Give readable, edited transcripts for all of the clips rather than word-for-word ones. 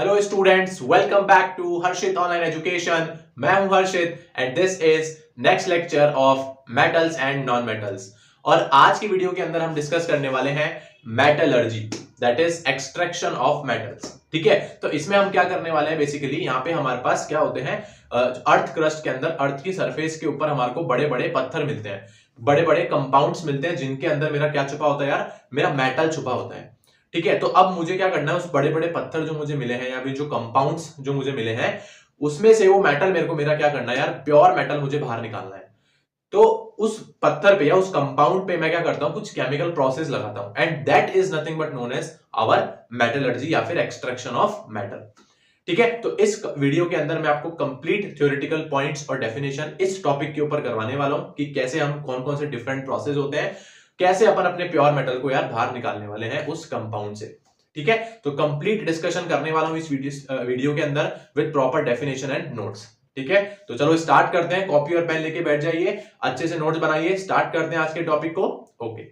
Hello students, welcome back to Harshit online education. मैं हूं Harshit and this is next lecture of metals and non metals. और आज की video के अंदर हम डिस्कस करने वाले हैं metallurgy, that is extraction of metals. ठीक है, तो इसमें हम क्या करने वाले हैं, बेसिकली यहाँ पे हमारे पास क्या होते हैं, अर्थ क्रस्ट के अंदर, अर्थ की सरफेस के ऊपर हमारे को बड़े बड़े पत्थर मिलते हैं, बड़े बड़े कंपाउंड्स मिलते हैं, जिनके अंदर मेरा क्या छुपा होता है यार, मेरा मेटल छुपा होता है। ठीक है, तो अब मुझे क्या करना है, उस बड़े बड़े पत्थर जो मुझे मिले हैं या फिर जो कंपाउंड्स जो मुझे मिले हैं, उसमें से वो मेटल मेरे को मेरा क्या करना है यार, प्योर मेटल मुझे बाहर निकालना है। तो उस पत्थर पे या उस कंपाउंड पे मैं क्या करता हूं, कुछ केमिकल प्रोसेस लगाता हूं, and that is nothing but known as our metallurgy या फिर एक्सट्रैक्शन ऑफ मेटल। ठीक है, तो इस वीडियो के अंदर मैं आपको कंप्लीट थ्योरेटिकल पॉइंट्स और डेफिनेशन इस टॉपिक के ऊपर करवाने वाला हूं कि कैसे हम कौन कौन से डिफरेंट प्रोसेस होते हैं, कैसे अपन अपने प्योर मेटल को यार बाहर निकालने वाले हैं उस कंपाउंड से। ठीक है, तो कंप्लीट डिस्कशन करने वाला हूं इस वीडियो के अंदर with proper definition and notes. ठीक है, तो चलो स्टार्ट करते हैं। कॉपी और पेन लेके बैठ जाइए, अच्छे से नोट्स बनाइए, स्टार्ट करते हैं आज के टॉपिक को। ओके,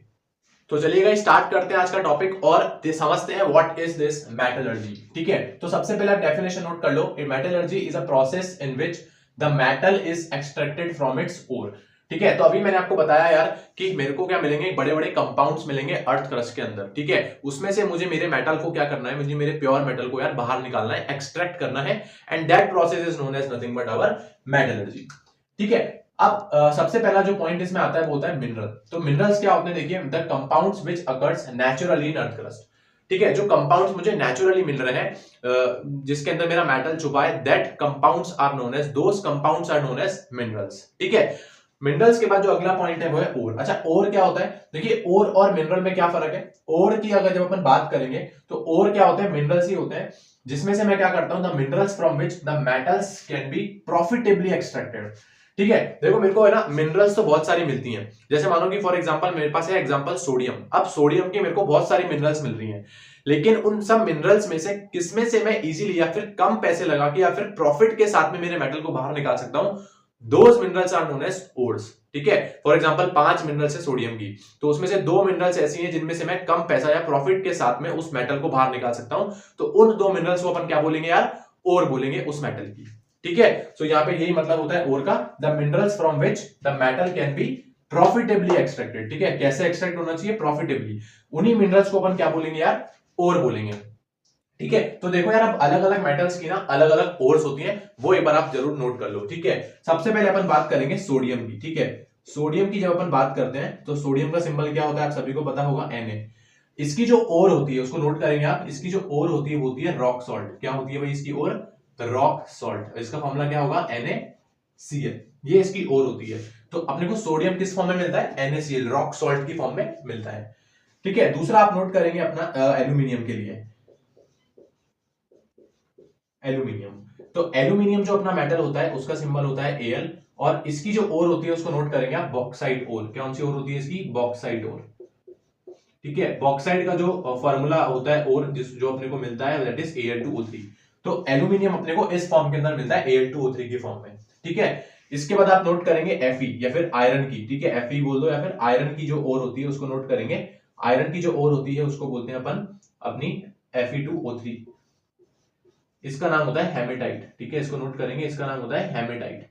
तो चलिएगा स्टार्ट करते हैं आज का टॉपिक और समझते हैं व्हाट इज दिस मेटलर्जी। ठीक है, तो सबसे पहले आप डेफिनेशन नोट कर लो। Metallurgy is a process in which the metal is extracted from its ore. ठीक है, तो अभी मैंने आपको बताया यार कि मेरे को क्या मिलेंगे, बड़े बड़े कंपाउंड्स मिलेंगे अर्थ क्रस्ट के अंदर। ठीक है, उसमें से मुझे मेरे मेटल को क्या करना है, मुझे मेरे प्योर मेटल को यार बाहर निकालना है, एक्सट्रैक्ट करना है, and that process is known as nothing but our metallurgy. ठीक है, अब सबसे पहला जो पॉइंट इसमें आता है वो होता है मिनरल। तो मिनरल्स क्या होते हैं, देखिए, the compounds which occurs naturally in earth crust. ठीक है, जो कंपाउंड्स मुझे नेचुरली मिल रहे हैं, जिसके अंदर मेरा मेटल छुपा है, that compounds are known as, those compounds are known as minerals. ठीक है, मिनरल्स के बाद जो अगला पॉइंट है वो है ओर। अच्छा, ओर क्या होता है, देखिए, ओर और मिनरल में क्या फर्क है। ओर की अगर जब अपन बात करेंगे तो ओर क्या होते हैं, मिनरल्स ही होते हैं, जिसमें से मैं क्या करता हूं, the minerals from which the metals can be profitably extracted. ठीक है, देखो, मेरे को है ना, मिनरल्स तो बहुत सारी मिलती हैं। जैसे मानो कि फॉर एग्जांपल मेरे पास है एग्जांपल सोडियम। अब सोडियम की मेरे को बहुत सारी मिनरल्स मिल रही हैं, लेकिन उन सब मिनरल्स में से किसमें से मैं इजीली या फिर कम पैसे लगा के या फिर प्रॉफिट के साथ में मेरे मेटल को बाहर निकाल सकता हूं, those minerals are known as ores. ठीक है, फॉर एग्जांपल 5 मिनरल्स है सोडियम की, तो उसमें से 2 मिनरल्स ऐसी हैं जिनमें से मैं कम पैसा या प्रॉफिट के साथ में उस मेटल को बाहर निकाल सकता हूं, तो उन 2 मिनरल्स को अपन क्या बोलेंगे यार, ओर बोलेंगे उस मेटल की। ठीक है, सो यहाँ पे यही मतलब होता है ओर का, the minerals from which the metal can be profitably extracted. ठीक है, कैसे एक्सट्रैक्ट होना चाहिए, प्रॉफिटेबली, उन्हीं मिनरल्स को अपन क्या बोलेंगे यार, ओर बोलेंगे। ठीक है, तो देखो यार, अब अलग अलग मेटल्स की ना अलग अलग ओर्स होती हैं, वो एक बार आप जरूर नोट कर लो। ठीक है, सबसे पहले अपन बात करेंगे सोडियम की। ठीक है, सोडियम की जब अपन बात करते हैं तो सोडियम का सिंबल क्या होता है, आप सभी को पता होगा, Na। इसकी जो ओर होती है उसको नोट करेंगे आप, इसकी जो ओर होती है वो होती है रॉक सॉल्ट। क्या होती है भाई इसकी ओर, रॉक सॉल्ट। इसका फॉर्मूला क्या होगा, NaCl, ये इसकी ओर होती है। तो अपने को सोडियम किस फॉर्म में मिलता है, NaCl, रॉक सॉल्ट की फॉर्म में मिलता है। ठीक है, दूसरा आप नोट करेंगे अपना एल्यूमिनियम के लिए, एल्यूमिनियम। तो एल्यूमिनियम जो अपना मेटल होता है उसका सिंबल होता है Al, और इसकी जो ओर होती है उसको नोट करेंगे आप, बॉक्साइट ओर। कौन सी ओर होती है इसकी, बॉक्साइट ओर। ठीक है, बॉक्साइट का जो फॉर्मूला होता है ओर जो अपने को मिलता है, दैट इज Al2O3। तो एल्यूमिनियम अपने को इस फॉर्म के अंदर मिलता है Al2O3 की फॉर्म में। ठीक है, इसके बाद आप नोट करेंगे Fe या फिर आयरन की। ठीक है, Fe बोल दो, या फिर आयरन की जो ओर होती है उसको नोट करेंगे। आयरन की जो ओर होती है उसको बोलते हैं अपन अपनी Fe2O3। इसका नाम होता है हेमेटाइट। ठीक है, इसको नोट करेंगे, इसका नाम होता है हेमेटाइट।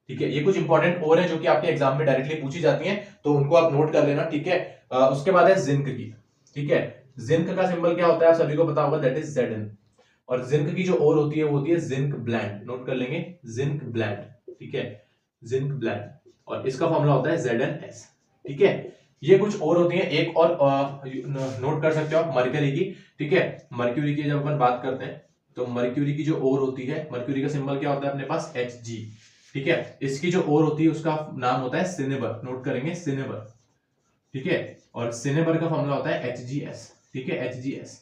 ठीक है, ये कुछ इंपॉर्टेंट और है जो कि आपके एग्जाम में डायरेक्टली पूछी जाती हैं, तो उनको आप नोट कर लेना। ठीक है, उसके बाद है जिंक की। ठीक है, जिंक का सिंबल क्या होता है, आप सभी को पता होगा, दैट इज Zn। और जिंक की जो ओर होती है वो होती है जिंक ब्लेंड। नोट कर लेंगे, जिंक ब्लेंड। ठीक है, जिंक ब्लेंड, और इसका फॉर्मूला होता है ZnS। ठीक है, ये कुछ और होती है। एक और नोट कर सकते हो आप, मरकरी की। ठीक है, मर्क्यूरी की जब अपन बात करते हैं तो मर्क्यूरी की जो ओर होती है, मर्क्यूरी का सिंबल क्या होता है अपने पास, Hg। ठीक है, इसकी जो ओर होती है उसका नाम होता है सिनेबर। नोट करेंगे, सिनेबर। ठीक है, और सिनेबर का फॉर्मूला होता है HgS। ठीक है, HgS।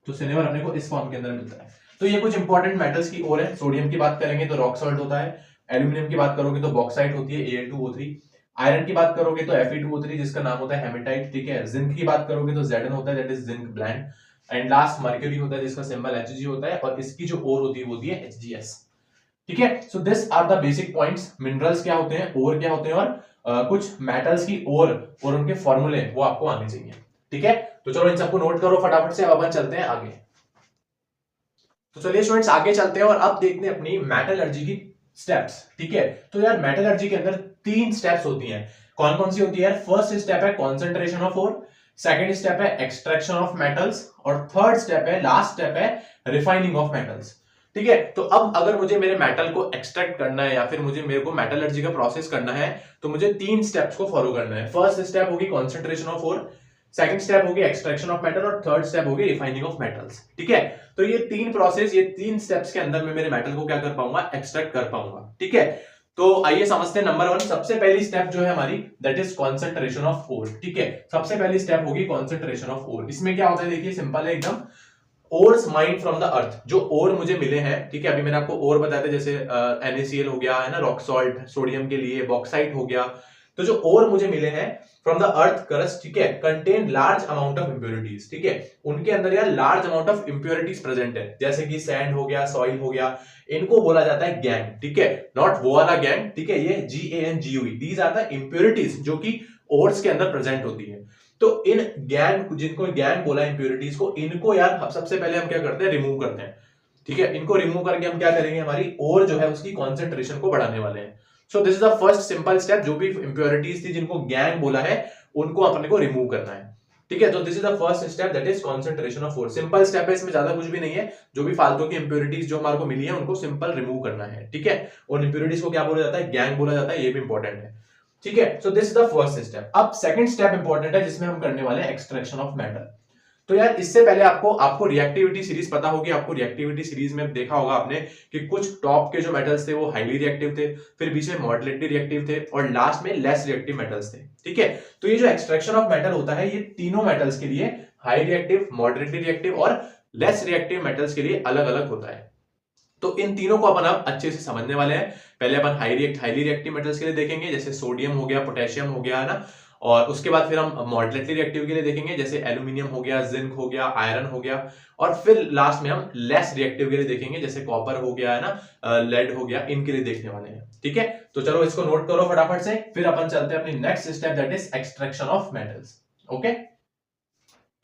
तो सिनेबर अपने को इस फॉर्म के अंदर मिलता है। तो ये कुछ इंपॉर्टेंट मेटल्स की ओर है। सोडियम की बात करेंगे तो रॉक सॉल्ट होता है, एल्यूमिनियम की बात करोगे तो बॉक्साइट होती है Al2O3, आयरन की बात करोगे तो Fe2O3 जिसका नाम होता है हेमेटाइट। ठीक है, जिंक की बात करोगे तो Zn होता है, that is zinc blende, and last mercury होता है जिसका सिंबल Hg होता है, और इसकी जो ओर होती है वो होती है HgS। ठीक है, so this are the basic points. Minerals क्या होते हैं, ओर क्या होते हैं, और कुछ मेटल्स की ओर और उनके फॉर्मूले वो आपको आने चाहिए। ठीक है, तो चलो इन सबको नोट करो फटाफट से, अब अपन चलते हैं आगे। तो चलिए स्टूडेंट्स आगे चलते हैं और अब देखते हैं अपनी मेटलर्जी की स्टेप्स। ठीक है, तो यार मेटलर्जी के अंदर 3 स्टेप्स होती हैं। कौन कौन सी होती है? फर्स्ट स्टेप है concentration of ore, second step है एक्सट्रैक्शन ऑफ मेटल्स और थर्ड स्टेप है, लास्ट स्टेप है रिफाइनिंग ऑफ मेटल्स। ठीक है, तो अब अगर मुझे मेरे मेटल को एक्सट्रैक्ट करना है या फिर मेरे को मेटलर्जी का प्रोसेस करना है तो मुझे 3 स्टेप्स को फॉलो करना है। फर्स्ट स्टेप होगी concentration of ore, second step होगी एक्सट्रैक्शन ऑफ मेटल और थर्ड स्टेप होगी रिफाइनिंग ऑफ मेटल्स। ठीक है, तो ये 3 प्रोसेस, ये 3 स्टेप्स के अंदर मैं मेरे मेटल को क्या कर पाऊंगा? एक्सट्रैक्ट कर पाऊंगा। ठीक है, तो आइए समझते हैं। नंबर 1, सबसे पहली स्टेप जो है हमारी, that is concentration of ore. ठीक है, सबसे पहली स्टेप होगी कॉन्सेंट्रेशन ऑफ ओर। इसमें क्या होता है? देखिए सिंपल है एकदम। Ores mind from the earth, जो ओर मुझे मिले हैं, ठीक है, अभी मैंने आपको ओर बताया था, जैसे NaCl हो गया है ना, रॉक सॉल्ट सोडियम के लिए, बॉक्साइट हो गया। तो जो ओर मुझे मिले हैं फ्रॉम द अर्थ क्रस्ट, ठीक है, contain large amount of impurities. ठीक है, उनके अंदर यार large amount of impurities present है, जैसे कि सैंड हो गया, सॉइल हो गया। इनको बोला जाता है गैंग। ठीक है, नॉट वो वाला गैंग, ठीक है, ये GANGUE, these are the impurities जो कि ओर्स के अंदर प्रेजेंट होती है। तो इन गैंग, जिनको गैंग बोला इंप्योरिटीज को, इनको यार सबसे पहले हम क्या करते हैं? रिमूव करते हैं। ठीक है, इनको रिमूव करके हम क्या करेंगे? हमारी ओर जो है उसकी कॉन्सेंट्रेशन को बढ़ाने वाले हैं। सो this is the first simple step. जो भी इंप्योरिटीज थी जिनको गैंग बोला है उनको अपने को रिमूव करना है। ठीक है, तो this is the first step, that is concentration of ore. Simple step है, इसमें ज्यादा कुछ भी नहीं है। जो भी फालतू की इंप्योरिटीज जो हमारे को मिली है उनको सिंपल रिमूव करना है। ठीक है, और इंप्योरिटीज को क्या बोला जाता है? गैंग बोला जाता है, ये भी इंपॉर्टेंट है। ठीक है, so this is the first step. अब सेकंड स्टेप इंपॉर्टेंट है, जिसमें हम करने वाले हैं एक्सट्रैक्शन ऑफ मेटल। तो यार इससे पहले आपको रिएक्टिविटी सीरीज पता होगी। आपको रिएक्टिविटी सीरीज में देखा होगा आपने कि कुछ टॉप के जो मेटल्स थे वो हाईली रिएक्टिव थे, फिर बीच में मॉडरेटली रिएक्टिव थे और लास्ट में लेस रिएक्टिव मेटल्स थे। ठीक है, तो ये जो एक्सट्रैक्शन ऑफ मेटल होता है ये तीनों मेटल्स के लिए, हाई रिएक्टिव, मॉडरेटली रिएक्टिव और लेस रिएक्टिव मेटल्स के लिए अलग अलग होता है। तो इन तीनों को अपन अब अच्छे से समझने वाले हैं। पहले अपन हाईली रिएक्टिव मेटल्स के लिए देखेंगे, जैसे सोडियम हो गया, पोटेशियम हो गया, है ना। और उसके बाद फिर हम मॉडरेटली रिएक्टिव के लिए देखेंगे, जैसे एल्यूमिनियम हो गया, जिंक हो गया, आयरन हो गया। और फिर लास्ट में हम लेस रिएक्टिव के लिए देखेंगे, जैसे कॉपर हो गया, है ना, लेड हो गया, इनके लिए देखने वाले हैं। ठीक है, तो चलो इसको नोट करो फटाफट से, फिर अपन चलते हैं अपनी next step, that is extraction of metals. Okay,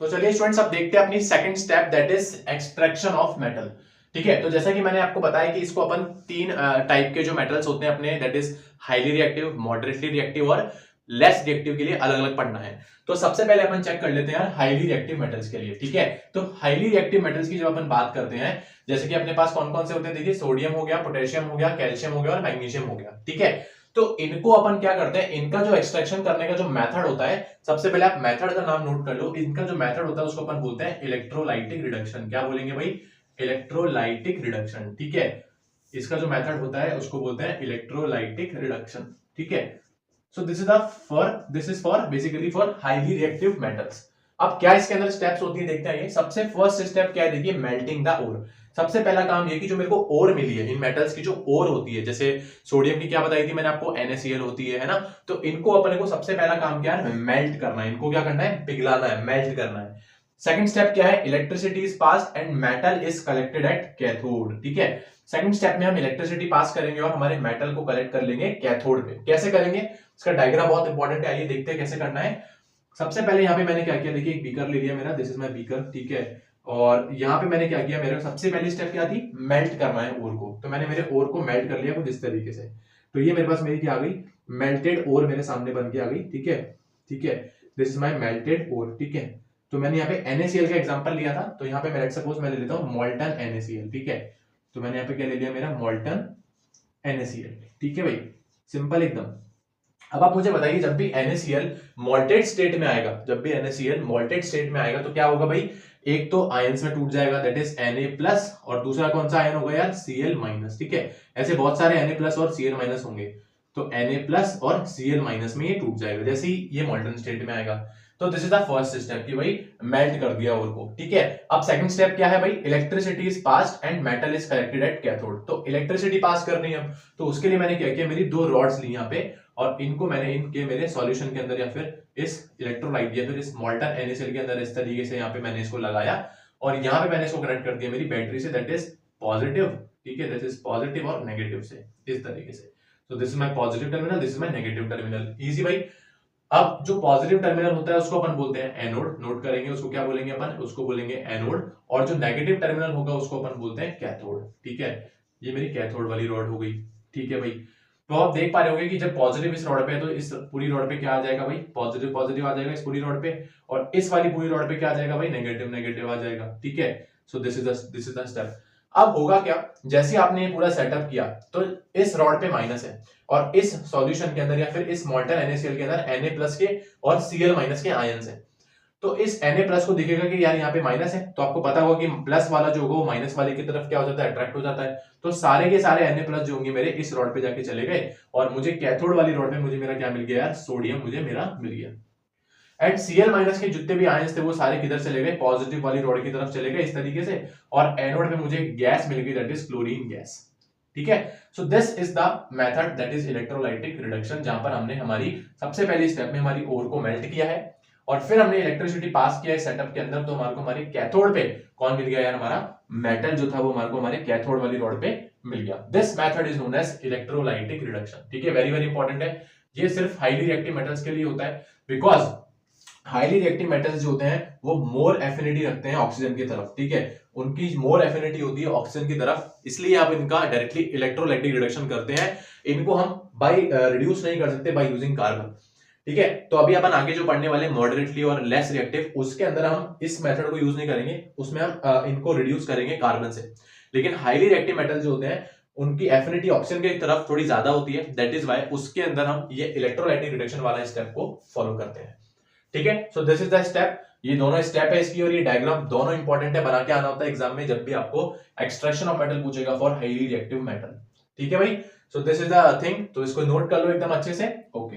तो चलिए स्टूडेंट्स अब देखते हैं अपनी second step, that is extraction of metal. ठीक है, तो जैसा कि मैंने आपको बताया कि इसको अपन 3 टाइप के जो मेटल्स होते हैं अपने, that is highly reactive, moderately reactive और लेस रिएक्टिव के लिए अलग अलग पढ़ना है। तो सबसे पहले अपन चेक कर लेते हैं यार हाईली रिएक्टिव मेटल्स के लिए। ठीक है, तो हाईली रिएक्टिव मेटल्स की जब अपन बात करते हैं, जैसे कि अपने पास कौन कौन से होते हैं? देखिए सोडियम हो गया, पोटेशियम हो गया, कैल्शियम हो गया और मैग्नीशियम हो गया। ठीक है, तो इनको अपन क्या करते हैं? इनका जो एक्सट्रैक्शन करने का जो मेथड होता है, सबसे पहले आप मेथड का नाम नोट कर लो। इनका जो मेथड होता है उसको अपन बोलते हैं इलेक्ट्रोलाइटिक रिडक्शन। क्या बोलेंगे भाई? Electrolytic reduction. ठीक है, इसका जो मेथड होता है उसको बोलते हैं इलेक्ट्रोलाइटिक रिडक्शन। ठीक है, so this is for basically for highly reactive metals. अब क्या इसके अंदर स्टेप्स होती है देखते हैं। ये सबसे फर्स्ट स्टेप क्या है? देखिए मेल्टिंग द ओर। सबसे पहला काम ये कि जो मेरे को ओर मिली है, इन मेटल्स की जो ओर होती है, जैसे सोडियम की क्या बताई थी मैंने आपको? NaCl होती है ना। तो इनको अपने को सबसे पहला काम क्या है? मेल्ट करना है। इनको क्या करना है? पिघलाना है, मेल्ट करना है। सेकंड स्टेप क्या है? Electricity is passed and metal is collected at cathode. ठीक है, सेकंड स्टेप में हम इलेक्ट्रिसिटी पास करेंगे और हमारे मेटल को कलेक्ट कर लेंगे कैथोड पे। कैसे करेंगे? इसका डायग्राम बहुत इंपॉर्टेंट है, आइए देखते हैं कैसे करना है। सबसे पहले यहाँ पे मैंने क्या किया? देखिए एक बीकर ले लिया मेरा, दिस इज माय बीकर। ठीक है, और यहाँ पे मैंने क्या किया? मेरे सबसे पहली स्टेप क्या थी? मेल्ट करना है ओर को। तो मैंने मेरे ओर को मेल्ट कर लिया कुछ इस तरीके से। तो ये मेरे पास मेरी क्या आ गई? मेल्टेड ओर मेरे सामने बन के आ गई। ठीक है, ठीक है, दिस इज माय मेल्टेड ओर। ठीक है, तो मैंने यहाँ पे NaCl का एग्जांपल लिया था, तो यहाँ पे मैं लेट्स सपोज मैं ले लेता हूँ मोल्टन NaCl। ठीक है, तो मैंने यहाँ पे क्या ले लिया? मेरा मोल्टन NaCl। ठीक है भाई, सिंपल एकदम। अब आप मुझे बताइए, जब भी NaCl मोल्टेड स्टेट में आएगा, जब भी NaCl मोल्टेड स्टेट में आएगा तो क्या होगा भाई? एक तो आयंस में टूट जाएगा, दैट इज Na+, और दूसरा कौन सा आयन होगा यार? Cl-। ठीक है, ऐसे बहुत सारे Na+ और Cl- होंगे, तो Na+ और Cl- में ये टूट जाएगा जैसे ही ये मोल्टन स्टेट में आएगा। तो this is the first step कि भाई मेल्ट कर दिया ओर को। ठीक है, अब सेकंड स्टेप क्या है भाई? Electricity is passed and metal is collected at cathode. तो इलेक्ट्रिसिटी पास करनी है, तो उसके लिए मैंने क्या किया? मेरी 2 रॉड्स ली यहाँ पे, और इनको मैंने इनके मेरे सॉल्यूशन के अंदर या फिर इस इलेक्ट्रोलाइट या फिर इस मोल्टन NaCl के अंदर इस तरीके से यहाँ पे मैंने इसको लगाया, और यहाँ पे मैंने इसको कनेक्ट कर दिया मेरी बैटरी से, दैट इज पॉजिटिव। ठीक है, दिस इज पॉजिटिव और नेगेटिव से, इस तरीके से। तो this is my positive terminal, this is my negative terminal. Easy भाई। अब जो पॉजिटिव टर्मिनल होता है उसको अपन बोलते हैं एनोड, नोट करेंगे उसको क्या बोलेंगे अपन, उसको बोलेंगे एनोड। और जो नेगेटिव टर्मिनल होगा उसको अपन बोलते हैं कैथोड। ठीक है, ये मेरी कैथोड वाली रॉड हो गई। ठीक है भाई, तो आप देख पा रहे होंगे कि जब पॉजिटिव इस रॉड पे है तो इस पूरी रॉड पे क्या आ जाएगा भाई, पॉजिटिव पॉजिटिव आ जाएगा इस पूरी रॉड पे, और इस वाली पूरी रॉड पे क्या आ जाएगा भाई, नेगेटिव नेगेटिव आ जाएगा। ठीक है, so this is the step. अब होगा क्या, जैसे आपने ये पूरा सेटअप किया तो इस रॉड पे माइनस है, और इस सॉल्यूशन के अंदर या फिर इस मोल्टन NaCl के अंदर Na+ के और Cl- के आयंस है। तो इस Na+ को दिखेगा कि यार यहाँ पे माइनस है, तो आपको पता होगा कि प्लस वाला जो होगा वो माइनस वाले की तरफ क्या हो जाता है, अट्रैक्ट हो जाता है। तो सारे के सारे Na+ जो होंगे मेरे इस रॉड पे जाके चले गए, और मुझे कैथोड वाली रॉड पे मुझे मेरा क्या मिल गया यार, सोडियम मुझे मेरा मिल गया। एंड Cl- के जितने भी आयंस थे वो सारे किधर चले गए, पॉजिटिव वाली रॉड की तरफ चले गए इस तरीके से, और एनोड पे मुझे गैस मिल गई, दैट इज क्लोरीन गैस। ठीक है, so this is the method that is electrolytic reduction, जहां पर हमने हमारी सबसे पहली स्टेप में हमारी ओर को मेल्ट किया है, और फिर हमने इलेक्ट्रिसिटी पास किया है सेटअप के अंदर, तो हमारे को हमारे कैथोड पे कौन मिल गया यार, हमारा मेटल जो था वो हमारे को हमारे कैथोड वाली रॉड पे मिल गया। This method is known as electrolytic reduction. ठीक है, वेरी वेरी इंपॉर्टेंट है, ये सिर्फ हाईली रिएक्टिव मेटल्स के लिए होता है, बिकॉज हाईली रिएक्टिव मेटल्स जो होते हैं वो मोर एफिनिटी रखते हैं ऑक्सीजन की तरफ। ठीक है, उनकी मोर एफिनिटी होती है ऑक्सीजन की तरफ, इसलिए आप इनका डायरेक्टली इलेक्ट्रोलाइटिक रिडक्शन करते हैं। इनको हम बाय रिड्यूस नहीं कर सकते बाय यूजिंग कार्बन। ठीक है, तो अभी अपन आगे जो पढ़ने वाले मॉडरेटली और लेस रिएक्टिव, उसके अंदर हम इस मेथड को यूज नहीं करेंगे, उसमें हम इनको रिड्यूस करेंगे कार्बन से। लेकिन हाईली रिएक्टिव मेटल जो होते हैं उनकी एफिनिटी ऑक्सीजन की तरफ थोड़ी ज्यादा होती है, दैट इज वाई उसके अंदर हम ये इलेक्ट्रोलाइटिक रिडक्शन वाला स्टेप को फॉलो करते हैं। ठीक है, so this is the step, ये दोनों स्टेप है इसकी, और ये डायग्राम दोनों इंपॉर्टेंट है, बना के आना होता है एग्जाम में जब भी आपको एक्सट्रैक्शन ऑफ मेटल पूछेगा फॉर हाईली रिएक्टिव मेटल। ठीक है भाई, सो दिस इज द थिंग, तो इसको नोट कर लो एकदम अच्छे से। ओके,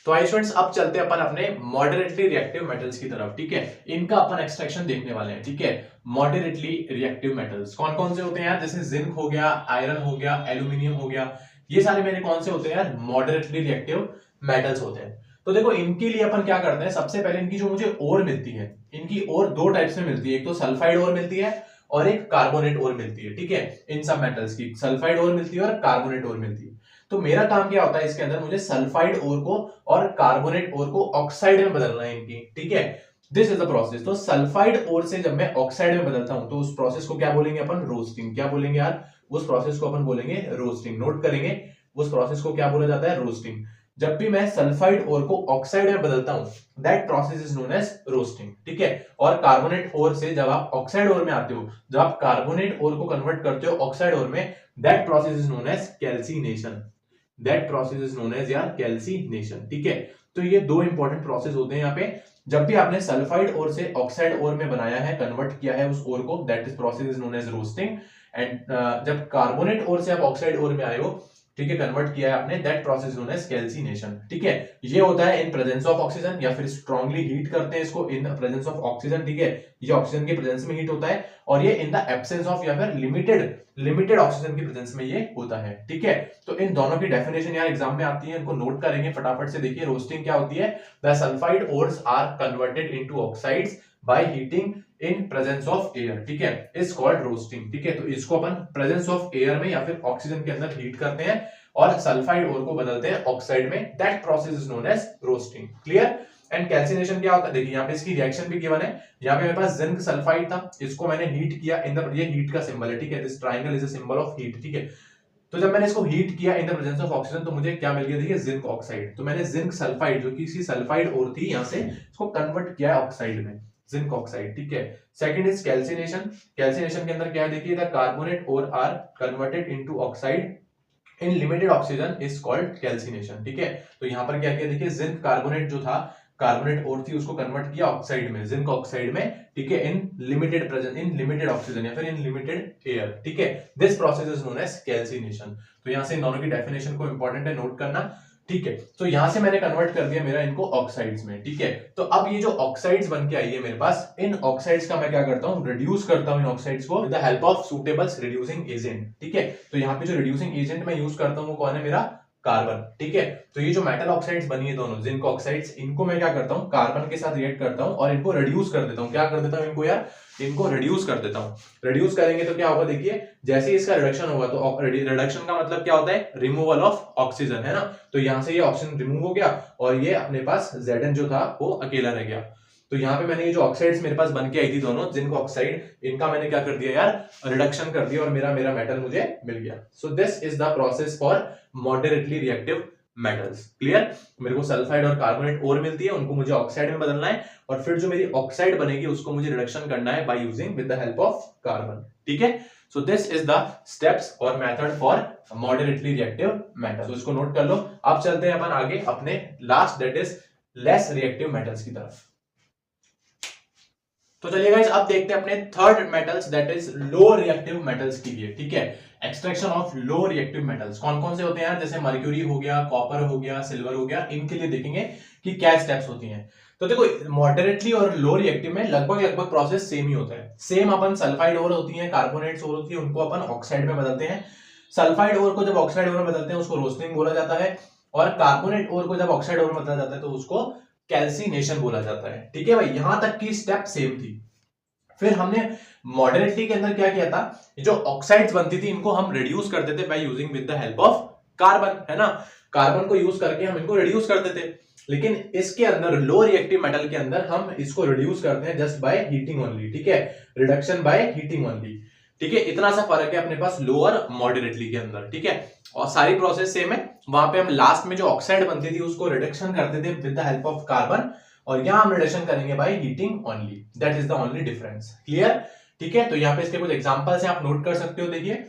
तो आई स्टूडेंट्स अब चलते हैं अपन अपने मॉडरेटली रिएक्टिव मेटल्स की तरफ। ठीक है, इनका अपन एक्सट्रैक्शन देखने वाले हैं। ठीक है, मॉडरेटली रिएक्टिव मेटल्स कौन कौन से होते हैं यार, जैसे जिंक हो गया, आयरन हो गया, एल्यूमिनियम हो गया, ये सारे मेरे कौन से होते हैं यार, मॉडरेटली रिएक्टिव मेटल्स होते हैं। तो देखो इनके लिए अपन क्या करते हैं, सबसे पहले इनकी जो मुझे ओर मिलती है, इनकी ओर दो टाइप्स में मिलती है, एक तो सल्फाइड ओर मिलती है और एक कार्बोनेट ओर मिलती है। ठीक है, इन सब मेटल्स की सल्फाइड ओर मिलती है और कार्बोनेट ओर मिलती है। तो मेरा काम क्या होता है इसके अंदर, मुझे सल्फाइड ओर को और कार्बोनेट ओर को ऑक्साइड में बदलना है इनकी। ठीक है, दिस इज द प्रोसेस। तो सल्फाइड ओर से जब मैं ऑक्साइड में बदलता हूं तो उस प्रोसेस को क्या बोलेंगे अपन, रोस्टिंग। क्या बोलेंगे यार, उस प्रोसेस को अपन बोलेंगे रोस्टिंग। नोट करेंगे, उस प्रोसेस को क्या बोला जाता है, रोस्टिंग। जब भी मैं सल्फाइड ओर को ऑक्साइड में बदलता हूं, that process is known as roasting. ठीक है, और कार्बोनेट ओर से जब आप ऑक्साइड ओर में आते हो, जब आप कार्बोनेट ओर को कन्वर्ट करते हो ऑक्साइड ओर में, that process is known as calcination. That process is known as यार कैल्सिनेशन। ठीक है, तो ये दो इंपॉर्टेंट प्रोसेस होते हैं यहाँ पे। जब भी आपने सल्फाइड ओर से ऑक्साइड ओर में बनाया है, कन्वर्ट किया है उस ओर को, that is process is known as roasting. And जब कार्बोनेट ओर से आप ऑक्साइड ओर में आए हो, ठीक है, कन्वर्ट किया है आपने, that process known as calcination. ठीक है, ये होता है इन प्रेजेंस ऑफ ऑक्सीजन, या फिर स्ट्रांगली हीट करते हैं इसको इन प्रेजेंस ऑफ ऑक्सीजन। ठीक है, ये ऑक्सीजन के प्रेजेंस में हीट होता है, और ये इन द एब्सेंस ऑफ या फिर लिमिटेड ऑक्सीजन की प्रेजेंस में ये होता है। ठीक है, तो इन दोनों की डेफिनेशन यार एग्जाम में आती है, इनको नोट करेंगे फटाफट से। देखिए रोस्टिंग क्या होती है, the sulphide ores are converted into oxides by heating in presence of air. ठीक है, इज कॉल्ड रोस्टिंग। ठीक है, तो इसको अपन प्रेजेंस ऑफ एयर में या फिर ऑक्सीजन के अंदर हीट करते हैं और सल्फाइड ओर को बदलते हैं ऑक्साइड में, that process is known as roasting. Clear. And calcination क्या होता है, देखिए यहाँ पे इसकी रिएक्शन भी गिवन है। यहाँ पे मेरे पास जिंक सल्फाइड था, इसको मैंने हीट किया इन द, ये हीट का सिंबल है। ठीक है, this triangle is a symbol of heat. ठीक है, तो जब मैंने इसको हीट किया in the presence of oxygen, तो मुझे क्या मिल गया, देखिए जिंक ऑक्साइड। तो मैंने जिंक सल्फाइड जो कि इसकी सल्फाइड ओर थी, यहाँ से इसको कन्वर्ट किया है ऑक्साइड में, जिंक ऑक्साइड। ठीक है, सेकंड इज कैल्सिनेशन। कैल्सिनेशन के अंदर क्या है, देखिए the carbonate ore are converted into oxide in limited oxygen is called calcination. ठीक है, तो यहां पर क्या किया, देखिए जिंक कार्बोनेट जो था, कार्बोनेट और थी, उसको कन्वर्ट किया ऑक्साइड में, जिंक ऑक्साइड में। ठीक है, in limited presence, in limited oxygen या फिर इन लिमिटेड एयर। ठीक है, this process is known as calcination. तो यहां से इन दोनों की डेफिनेशन को इंपॉर्टेंट है नोट करना। ठीक है, तो यहां से मैंने कन्वर्ट कर दिया मेरा इनको ऑक्साइड्स में। ठीक है, तो अब ये जो ऑक्साइड्स बन के आई है मेरे पास, इन ऑक्साइड्स का मैं क्या करता हूं, रिड्यूस करता हूं इन ऑक्साइड्स को with the help of suitable reducing agent. ठीक है, तो यहाँ पे जो रिड्यूसिंग एजेंट मैं यूज करता हूं वो कौन है, मेरा कार्बन। ठीक है, तो ये जो मेटल ऑक्साइड्स बनी है दोनों जिंक ऑक्साइड्स, इनको मैं क्या करता हूँ कार्बन के साथ रिएक्ट करता हूँ और इनको रिड्यूस कर देता हूँ। क्या कर देता हूँ इनको यार, इनको रिड्यूस कर देता हूँ। रिड्यूस करेंगे तो क्या होगा, देखिए जैसे ही इसका रिडक्शन होगा, तो रिडक्शन का मतलब क्या होता है, रिमूवल ऑफ ऑक्सीजन, है ना। तो यहाँ से ये ऑक्सीजन रिमूव हो गया और ये अपने पास Zn जो था वो अकेला रह गया। तो यहाँ पे मैंने ये जो ऑक्साइड्स मेरे पास बन के आई थी दोनों जिंक ऑक्साइड, इनका मैंने क्या कर दिया यार, रिडक्शन कर दिया और मेरा मेटल मुझे मिल गया। सो this is the process for moderately reactive metals. Clear, मेरे को सल्फाइड और कार्बोनेट और मिलती है, उनको मुझे ऑक्साइड में बदलना है और फिर जो मेरी ऑक्साइड बनेगी उसको मुझे रिडक्शन करना है by using with the help of carbon. ठीक है, so this is the steps और method for moderately reactive metals. तो इसको नोट कर लो। अब चलते हैं अपन आगे अपने last that is less reactive metals की तरफ। तो चलिए गाइस, अब देखते हैं अपने third metals that is low reactive metals के लिए। ठीक है, extraction of low reactive metals कौन कौन से होते हैं यार, जैसे मर्क्यूरी हो गया, कॉपर हो गया, सिल्वर हो गया, इनके लिए देखेंगे कि क्या स्टेप्स होती हैं। तो देखो मॉडरेटली और लो रिएक्टिव में लगभग प्रोसेस सेम ही होता है। सेम अपन सल्फाइड ओर होती है, कार्बोनेट्स ओर होती है, उनको अपन ऑक्साइड में बदलते हैं। सल्फाइड ओर को जब ऑक्साइड ओर में बदलते हैं उसको रोस्टिंग बोला जाता है, और कार्बोनेट ओर को जब ऑक्साइड ओर में बदला जाता है तो उसको कैल्सिनेशन बोला जाता है। ठीक है भाई, यहां तक की स्टेप सेम थी। फिर हमने मॉडरेटली के अंदर क्या किया था, जो ऑक्साइड्स बनती थी इनको हम रिड्यूस करते थे bye using with the help of carbon, है ना। कार्बन को यूज करके हम इनको रिड्यूस करते थे। लेकिन इसके अंदर लो रिएक्टिव मेटल के अंदर हम इसको रिड्यूस करते हैं जस्ट बाय हीटिंग ओनली। ठीक है, रिडक्शन बाय हीटिंग ओनली। ठीक है, इतना सा फर्क है अपने पास लो और मॉडरेटली के अंदर। ठीक है, और सारी प्रोसेस सेम है। वहां पे हम लास्ट में जो ऑक्साइड बनती थी उसको रिडक्शन करते थे with the help of carbon, और यहां हम रिडक्शन करेंगे by heating only. That is the only difference. Clear. ठीक है, तो यहाँ पे इसके कुछ एग्जांपल्स हैं, आप नोट कर सकते हो। देखिए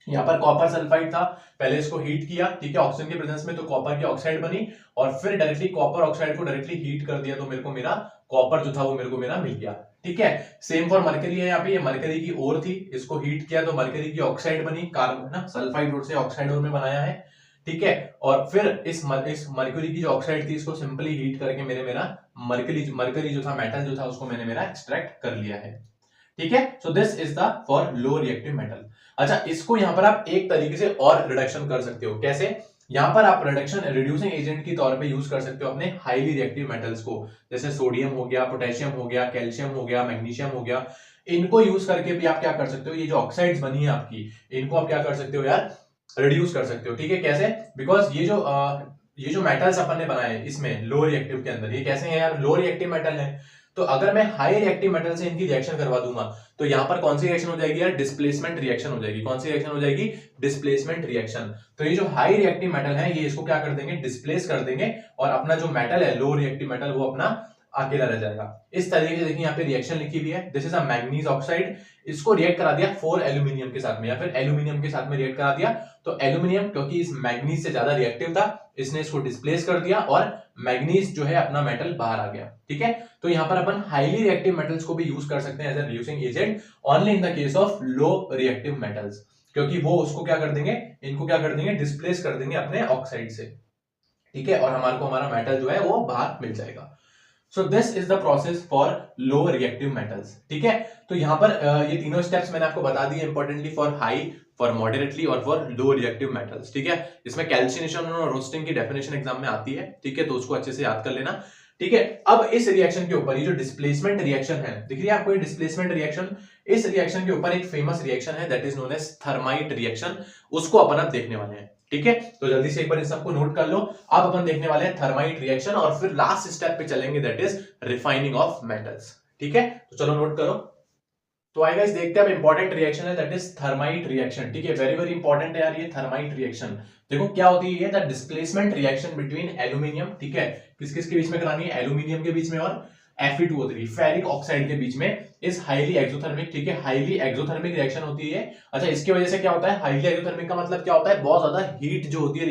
यहाँ पर कॉपर सल्फाइड था, पहले इसको हीट किया, ठीक है, ऑक्सीजन के प्रेजेंस में, तो कॉपर की ऑक्साइड बनी, और फिर डायरेक्टली कॉपर ऑक्साइड को डायरेक्टली हीट कर दिया, तो मेरे को मेरा कॉपर जो था वो मेरे को मेरा मिल गया। ठीक है, सेम फॉर मरकरी है, यहाँ पे ये मरकरी की ओर थी, इसको हीट किया तो मरकरी की ऑक्साइड बनी, कार्बन ना सल्फाइड ओर से ऑक्साइड ओर में बनाया है। ठीक है, और फिर इस मरकरी की जो ऑक्साइड थी इसको सिंपली हीट करके मेरा मरकरी जो था मेटल जो था उसको मैंने मेरा एक्सट्रैक्ट कर लिया है। ठीक है, so this is the for low reactive metal. अच्छा, इसको यहां पर आप एक तरीके से और रिडक्शन कर सकते हो। कैसे, यहां पर आप रिडक्शन रिड्यूसिंग एजेंट की तौर पे यूज कर सकते हो अपने हाईली रिएक्टिव मेटल्स को, जैसे सोडियम हो गया, पोटेशियम हो गया, कैल्शियम हो गया, मैग्नीशियम हो गया। इनको यूज करके भी आप क्या कर सकते हो, ये जो ऑक्साइड्स बनी है आपकी, इनको आप क्या कर सकते हो यार, रिड्यूस कर सकते हो। ठीक है, कैसे, बिकॉज ये जो मेटल्स अपन ने बनाए इसमें लो रिएक्टिव के अंदर, ये कैसे हैं यार, लो रिएक्टिव मेटल है। तो अगर मैं हाई रिएक्टिव मेटल से इनकी रिएक्शन करवा दूंगा तो यहां पर कौन सी रिएक्शन हो जाएगी यार, डिस्प्लेसमेंट रिएक्शन हो जाएगी। कौन सी रिएक्शन हो जाएगी, डिस्प्लेसमेंट रिएक्शन। तो ये जो हाई रिएक्टिव मेटल है ये इसको क्या कर देंगे, डिस्प्लेस कर देंगे, और अपना जो मेटल है लो रिएक्टिव मेटल वो अपना अकेला रह जाएगा। इस तरीके से देखिए यहाँ पे रिएक्शन लिखी हुई है, this is a manganese oxide, इसको रिएक्ट करा दिया 4 एल्यूमिनियम के साथ में, या फिर एल्यूमिनियम के साथ में रिएक्ट करा दिया। तो एल्यूमिनियम क्योंकि इस मैग्नीज से ज्यादा रिएक्टिव था, इसने इसको डिस्प्लेस कर दिया और मैग्नीज जो है अपना मेटल बाहर आ गया। ठीक है, तो यहाँ पर अपन हाईली रिएक्टिव मेटल्स को भी यूज कर सकते हैं as a reducing agent only in the case of low reactive metals, क्योंकि वो उसको क्या कर देंगे, इनको क्या कर देंगे, डिस्प्लेस कर देंगे अपने ऑक्साइड से। ठीक है, और हमारा मेटल जो है वो बाहर मिल जाएगा। सो this is the process for low reactive metals. ठीक है, तो यहाँ पर ये तीनों स्टेप्स मैंने आपको बता दिए importantly for high, for moderately और फॉर लो रिएक्टिव मेटल्स। ठीक है, इसमें कैल्सिनेशन और रोस्टिंग की डेफिनेशन एग्जाम में आती है। ठीक है, तो उसको अच्छे से याद कर लेना। ठीक है, अब इस रिएक्शन के ऊपर ये जो डिस्प्लेसमेंट रिएक्शन है, दिख रही है आपको ये डिस्प्लेसमेंट रिएक्शन, इस रिएक्शन के ऊपर एक फेमस रिएक्शन है that is known as thermite reaction, उसको अपन अब देखने वाले हैं। ठीक है, तो जल्दी से एक बार इन सबको नोट कर लो। अब अपन देखने वाले हैं थर्माइट रिएक्शन, और फिर लास्ट स्टेप पे चलेंगे that is refining of metals. ठीक है, तो चलो नोट करो। तो आई गाइस देखते हैं अब इंपॉर्टेंट रिएक्शन है दैट इज थर्माइट रिएक्शन। ठीक है, वेरी वेरी इंपॉर्टेंट है यार ये थर्माइट रिएक्शन। देखो क्या होती है, the displacement reaction between aluminium, ठीक है, किस किस के बीच में करानी है, एल्यूमिनियम के बीच में और Fe2O3 फेरिक ऑक्साइड के बीच में, इज हाईली एक्सोथर्मिक। ठीक है, हाईली एक्सोथर्मिक रिएक्शन होती है। अच्छा, इसकी वजह से क्या होता है, हाईली एक्सोथर्मिक का मतलब क्या होता है, बहुत ज्यादा हीट जो होती है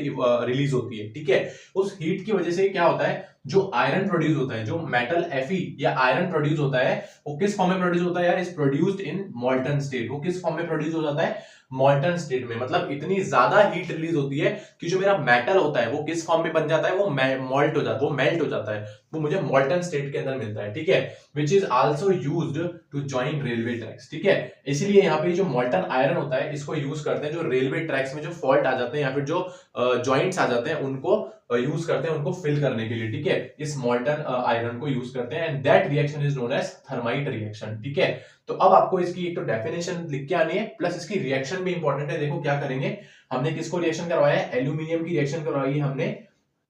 रिलीज होती है। ठीक है, उस हीट की वजह से क्या होता है, जो आयरन प्रोड्यूस होता है, जो मेटल Fe या आयरन प्रोड्यूस होता है, वो किस फॉर्म में प्रोड्यूस होता है यार? Is produced in मॉल्टन state. वो किस फॉर्म में प्रोड्यूस हो जाता है? मॉल्टन स्टेट में। मतलब इतनी ज्यादा हीट रिलीज होती है कि जो मेरा मेटल होता है वो किस फॉर्म में बन जाता है? वो मॉल्ट हो जाता है, वो मेल्ट हो जाता है, वो मुझे मॉल्टन स्टेट के अंदर मिलता है, ठीक है। Which is also used to join railway tracks, ठीक है। इसीलिए यहाँ पे जो मॉल्टन आयरन होता है इसको यूज करते हैं जो रेलवे ट्रैक्स में जो फॉल्ट आ जाते हैं या फिर जो जॉइंट्स आ जाते हैं उनको यूज करते हैं, उनको फिल करने के लिए, ठीक है। इस मॉल्टन आयरन को यूज करते हैं and that reaction is known as thermite reaction, ठीक है। तो अब आपको इसकी एक तो डेफिनेशन लिख के आनी है, प्लस इसकी रिएक्शन भी इंपॉर्टेंट है। देखो क्या करेंगे, हमने किसको रिएक्शन करवाया है? एल्यूमिनियम की रिएक्शन करवाई है हमने,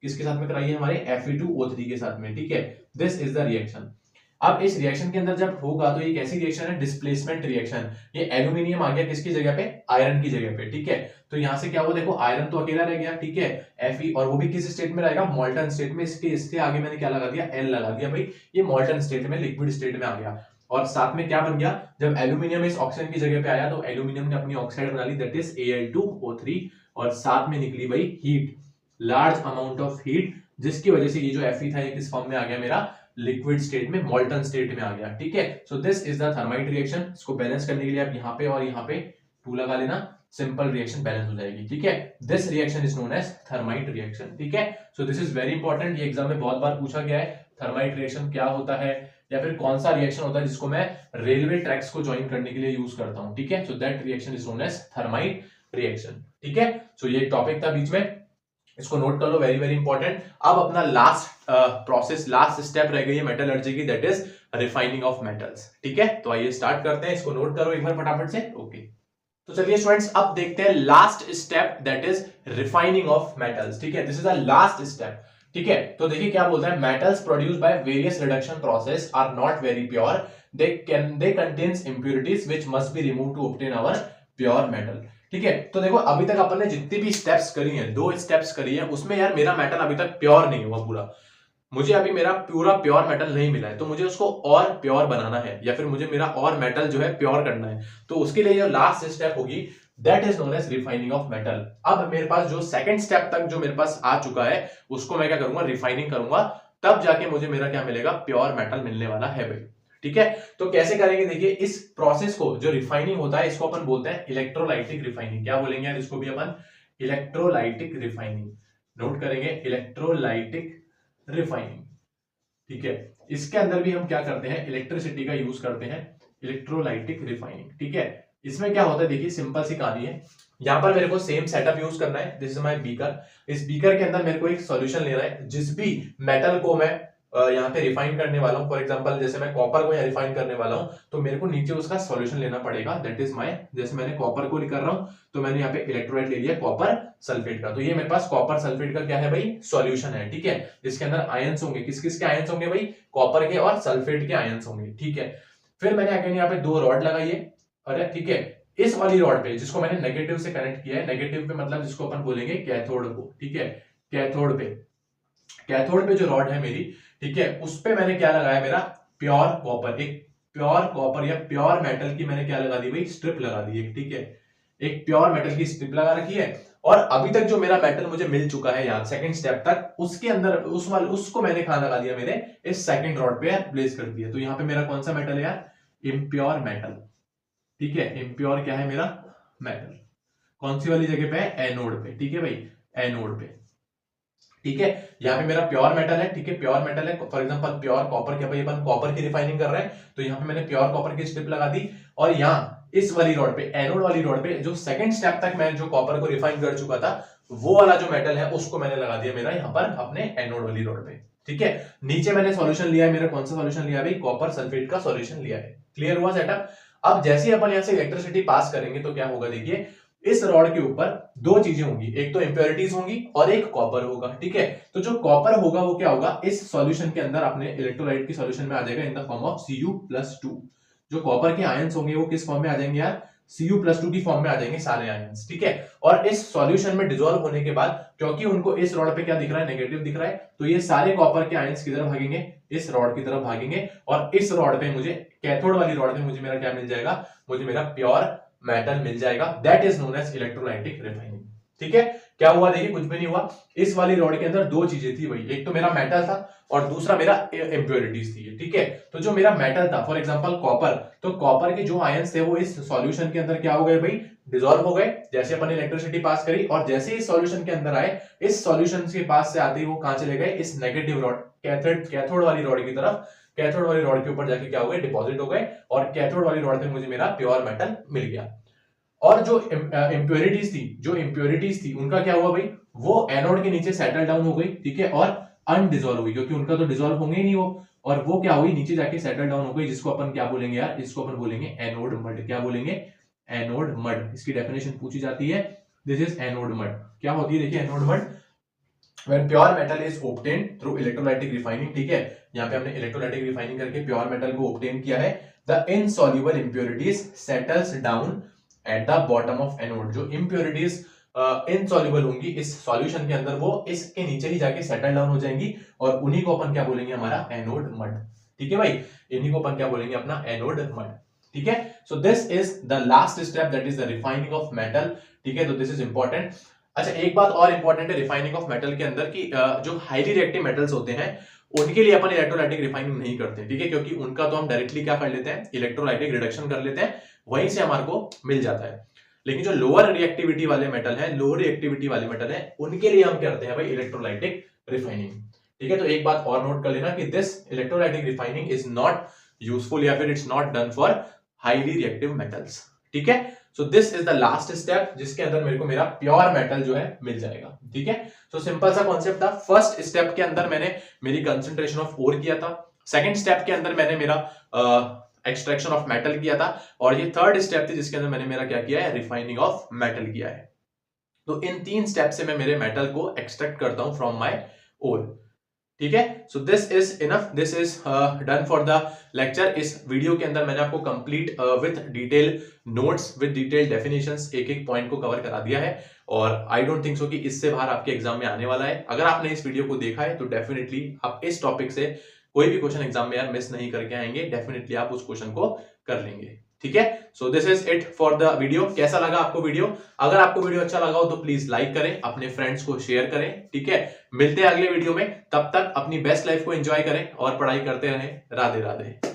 किसके साथ में कराई है? हमारे Fe2O3 के साथ में, ठीक है। This is the reaction. अब इस रिएक्शन के अंदर जब होगा तो ये कैसी रिएक्शन है? Displacement reaction. ये एल्यूमिनियम आ गया किसकी जगह पे? आयरन की जगह पे, ठीक है। तो यहां से क्या हुआ? देखो आयरन तो अकेला रह गया, ठीक है। Fe, और वो भी किस स्टेट में रहेगा? मॉल्टन स्टेट में। इसके आगे मैंने क्या लगा दिया? L लगा दिया भाई, ये मॉल्टन स्टेट में, लिक्विड स्टेट में आ गया। और साथ में क्या बन गया? जब एल्यूमिनियम इस ऑक्सीजन की जगह पे आया तो एल्यूमिनियम ने अपनी ऑक्साइड बना ली, दैट इज Al2O3, और साथ में निकली भाई heat, large amount of heat, जिसकी वजह से ये जो Fe था ये किस फॉर्म में आ गया? मेरा लिक्विड स्टेट में, मॉल्टन स्टेट में आ गया, ठीक है। So this is the thermite reaction. इसको बैलेंस करने के लिए आप यहाँ पे और यहाँ पे 2 लगा लेना, सिंपल रिएक्शन बैलेंस हो जाएगी, ठीक है। This reaction is known as thermite reaction, ठीक है। So this is very important, ये एग्जाम में बहुत बार पूछा गया है। थर्माइट रिएक्शन क्या होता है, या फिर कौन सा रिएक्शन होता है जिसको मैं रेलवे ट्रैक्स को ज्वाइन करने के लिए यूज करता हूं, ठीक है। So that reaction is known as thermite reaction, ठीक है। सो ये टॉपिक था बीच में, इसको नोट कर लो, वेरी वेरी इंपॉर्टेंट। अब अपना लास्ट प्रोसेस, लास्ट स्टेप रह गई है मेटलर्जी की, that is refining of metals, ठीक है। तो आइए स्टार्ट करते हैं, इसको नोट करो एक बार फटाफट से, ओके। तो चलिए स्टूडेंट्स अब देखते हैं last step, that is refining of metals, ठीक है। This is the last step, ठीक है। तो देखिए क्या बोलता है, metals produced by various reduction process are not very pure, they contains impurities which must be removed to obtain our pure metal, ठीक है। तो देखो अभी तक अपन ने जितनी भी स्टेप्स करी हैं, 2 स्टेप्स करी हैं, उसमें यार मेरा मेटल अभी तक प्योर नहीं हुआ पूरा, मुझे अभी मेरा पूरा प्योर मेटल नहीं मिला है, तो मुझे उसको और प्योर बनाना है, या फिर मुझे मेरा और मेटल जो है प्योर करना है। तो उसके लिए जो लास्ट स्टेप होगी that is known as refining of metal. अब मेरे पास जो सेकंड स्टेप तक जो मेरे पास आ चुका है उसको मैं क्या करूंगा? रिफाइनिंग करूंगा, तब जाके मुझे मेरा क्या मिलेगा? प्योर मेटल मिलने वाला है भाई, ठीक है। तो कैसे करेंगे? देखिए इस प्रोसेस को, जो रिफाइनिंग होता है, इसको अपन बोलते हैं इलेक्ट्रोलाइटिक रिफाइनिंग। क्या बोलेंगे यार इसको भी अपन? Electrolytic refining. नोट करेंगे, इलेक्ट्रोलाइटिक रिफाइनिंग, ठीक है। इसके अंदर भी हम क्या करते हैं? इलेक्ट्रिसिटी का यूज करते हैं, इलेक्ट्रोलाइटिक रिफाइनिंग, ठीक है। इसमें क्या होता है? देखिए सिंपल सी कहानी है, यहां पर मेरे को सेम सेटअप यूज करना है। दिस इज माय बीकर, इस बीकर के अंदर मेरे को एक सॉल्यूशन लेना है, जिस भी मेटल को मैं यहाँ पे रिफाइन करने वाला हूँ, फॉर एग्जांपल जैसे मैं कॉपर को यहाँ रिफाइन करने वाला हूँ, तो मेरे को नीचे उसका सॉल्यूशन लेना पड़ेगा, दैट इज माय, जैसे मैंने कॉपर को कर रहा हूँ तो मैंने यहाँ पे इलेक्ट्रोलाइट ले लिया कॉपर सल्फेट का, तो ये मेरे पास कॉपर सल्फेट का क्या है भाई? सॉल्यूशन है, ठीक है। इसके अंदर आयंस होंगे, किस किस के आयंस होंगे भाई? कॉपर के और सल्फेट के आयंस होंगे, ठीक है। फिर मैंने अगेन यहाँ पे 2 रॉड लगाई है, अरे ठीक है, इस वाली रॉड पे जिसको मैंने नेगेटिव से कनेक्ट किया है, नेगेटिव पे मतलब जिसको अपन बोलेंगे कैथोड को, ठीक है। कैथोड पे जो रॉड है मेरी, ठीक है, उस पे मैंने क्या लगाया? मेरा प्योर कॉपर, एक प्योर कॉपर या प्योर मेटल की मैंने क्या लगा दी भाई? स्ट्रिप लगा दी एक, ठीक है। एक प्योर मेटल की स्ट्रिप लगा रखी है, और अभी तक जो मेरा मेटल मुझे मिल चुका है यहाँ सेकंड स्टेप तक, उसके अंदर उसको मैंने कहां लगा दिया? मेरे इस सेकंड रॉड पे प्लेस कर दिया। तो यहाँ पे मेरा कौन सा मेटल है यार? इम्प्योर मेटल, ठीक है। इम्प्योर क्या है मेरा? मेटल। कौन सी वाली जगह पे है? एनोड पे, ठीक है भाई, एनोड पे, ठीक है। यहाँ पे मेरा प्योर मेटल है, ठीक है, प्योर मेटल है, फॉर एग्जांपल प्योर कॉपर, क्या भाई अपन कॉपर की रिफाइनिंग कर रहे हैं, तो यहाँ पे मैंने प्योर कॉपर की स्ट्रिप लगा दी, और यहाँ इस वाली रॉड पे, एनोड वाली रॉड पे, जो सेकंड स्टेप तक मैं जो कॉपर को रिफाइन कर चुका था, वो वाला जो मेटल है उसको मैंने लगा दिया मेरा यहाँ पर अपने एनोड वाली रॉड पे, ठीक है। नीचे मैंने सॉल्यूशन लिया है मेरा, कौन सा सॉल्यूशन लिया है भाई? कॉपर सल्फेट का सॉल्यूशन लिया है। क्लियर हुआ सेटअप? अब जैसे ही अपन यहाँ से इलेक्ट्रिसिटी पास करेंगे तो क्या होगा? देखिए इस रॉड के ऊपर 2 चीजें होंगी, एक तो इंप्योरिटीज होंगी और एक कॉपर होगा, ठीक है। तो जो कॉपर होगा वो क्या होगा? इस सॉल्यूशन के अंदर अपने इलेक्ट्रोलाइट की सॉल्यूशन में आ जाएगा in the form of Cu+2। जो कॉपर के आयंस होंगे वो किस फॉर्म में आ जाएंगे यार? Cu+2 की फॉर्म में आ जाएंगे सारे आयंस, ठीक है। और इस सॉल्यूशन में डिसॉल्व होने के बाद, क्योंकि उनको इस रॉड पे क्या दिख रहा है? नेगेटिव दिख रहा है, तो ये सारे कॉपर के आयंस किधर भागेंगे? इस रॉड की तरफ भागेंगे, और इस रॉड पे मुझे, कैथोड वाली रॉड पे मुझे मेरा क्या मिल जाएगा? मुझे मेरा प्योर मेटल मिल जाएगा, that is known as electrolytic refining, ठीक है, क्या हुआ देखिए, कुछ भी नहीं हुआ। इस वाली रॉड के अंदर दो चीजें थी भाई, एक तो मेरा मेटल था और दूसरा मेरा इम्प्योरिटीज थी, ठीक है। तो जो मेरा मेटल था, फॉर एग्जांपल कॉपर, तो कॉपर के जो आयंस थे वो इस सॉल्यूशन के अंदर क्या हो गए भाई, डिसॉल्व हो गए, जैसे अपन इलेक्ट्रिसिटी पास करी, और जैसे इस सॉल्यूशन के अंदर आए, इस सॉल्यूशन के पास से आते ही वो कहां चले गए, इस नेगेटिव रॉड, कैथोड वाली रॉड की तरफ, कैथोड वाली रॉड के ऊपर जाके क्या हो गए, डिपॉजिट हो गए, और कैथोड वाली रॉड पे मुझे मेरा प्योर मेटल मिल गया। और जो इम्प्योरिटीज थी उनका क्या हुआ भाई, वो एनोड के नीचे सेटल डाउन हो गई, ठीक है, और अनडिसॉल्व हुई, क्योंकि उनका तो डिसॉल्व होंगे ही नहीं वो, और वो क्या हुई, नीचे जाके सेटल डाउन हो गई, जिसको अपन क्या बोलेंगे यार, इसको अपन बोलेंगे एनोड मड। क्या बोलेंगे, एनोड मड। इसकी डेफिनेशन पूछी जाती है, दिस इज एनोड मड। क्या होती है देखिए anode mud, when pure metal is obtained through electrolytic refining, ठीक है, यहाँ पे हमने इलेक्ट्रोलाइटिक रिफाइनिंग करके प्योर मेटल को ऑब्टेन किया है। the insoluble impurities settles down at the bottom of anode, जो impurities इनसॉल्युबल होंगी इस सॉल्यूशन के अंदर, वो इसके नीचे ही जाके सेटल डाउन हो जाएंगी, और उन्हीं को अपन क्या बोलेंगे, हमारा एनोड मड, ठीक है भाई, इन्हीं को अपन क्या बोलेंगे, अपना एनोड मड, ठीक है। So this is the last step, that is the refining of metal, ठीक है, तो दिस इज इंपॉर्टेंट। अच्छा, एक बात और इंपॉर्टेंट है रिफाइनिंग ऑफ मेटल के अंदर कि जो हाईली रिएक्टिव मेटल्स होते हैं उनके लिए अपन इलेक्ट्रोलाइटिक रिफाइनिंग नहीं करते, ठीक है, क्योंकि उनका तो हम डायरेक्टली क्या कर लेते हैं, इलेक्ट्रोलाइटिक रिडक्शन कर लेते हैं, वहीं से हमारे को मिल जाता है। लेकिन जो लोअर रिएक्टिविटी वाले मेटल है, लोअर रिएक्टिविटी वाले मेटल है, उनके लिए हम करते हैं भाई इलेक्ट्रोलाइटिक रिफाइनिंग, ठीक है। तो एक बात और नोट कर लेना कि this electrolytic refining is not useful, या फिर it's not done for highly reactive metals, ठीक है। So this is the last step, जिसके अंदर मेरे को मेरा प्योर मेटल जो है मिल जाएगा, ठीक है। सो सिंपल सा कॉन्सेप्ट था। फर्स्ट स्टेप के अंदर मैंने मेरी कंसंट्रेशन ऑफ ओर किया था, सेकंड स्टेप के अंदर मैंने मेरा एक्सट्रैक्शन ऑफ मेटल किया था, और ये थर्ड स्टेप थी जिसके अंदर मैंने मेरा क्या किया है, रिफाइनिंग ऑफ मेटल किया है। तो इन तीन स्टेप से मैं मेरे मेटल को एक्सट्रैक्ट करता हूं फ्रॉम माय ओर, ठीक है। So this is enough, this is done for the lecture. इस वीडियो के अंदर मैंने आपको complete with detail notes, with detail definitions, एक एक पॉइंट को कवर करा दिया है, और आई डोंट थिंक सो कि इससे बाहर आपके एग्जाम में आने वाला है। अगर आपने इस वीडियो को देखा है तो डेफिनेटली आप इस टॉपिक से कोई भी क्वेश्चन एग्जाम में यार मिस नहीं करके आएंगे, डेफिनेटली आप उस क्वेश्चन को कर लेंगे, ठीक है। So this is it for the video. कैसा लगा आपको वीडियो? अगर आपको वीडियो अच्छा लगा हो तो प्लीज लाइक करें, अपने फ्रेंड्स को शेयर करें, ठीक है। मिलते हैं अगले वीडियो में, तब तक अपनी बेस्ट लाइफ को एंजॉय करें और पढ़ाई करते रहें। राधे राधे।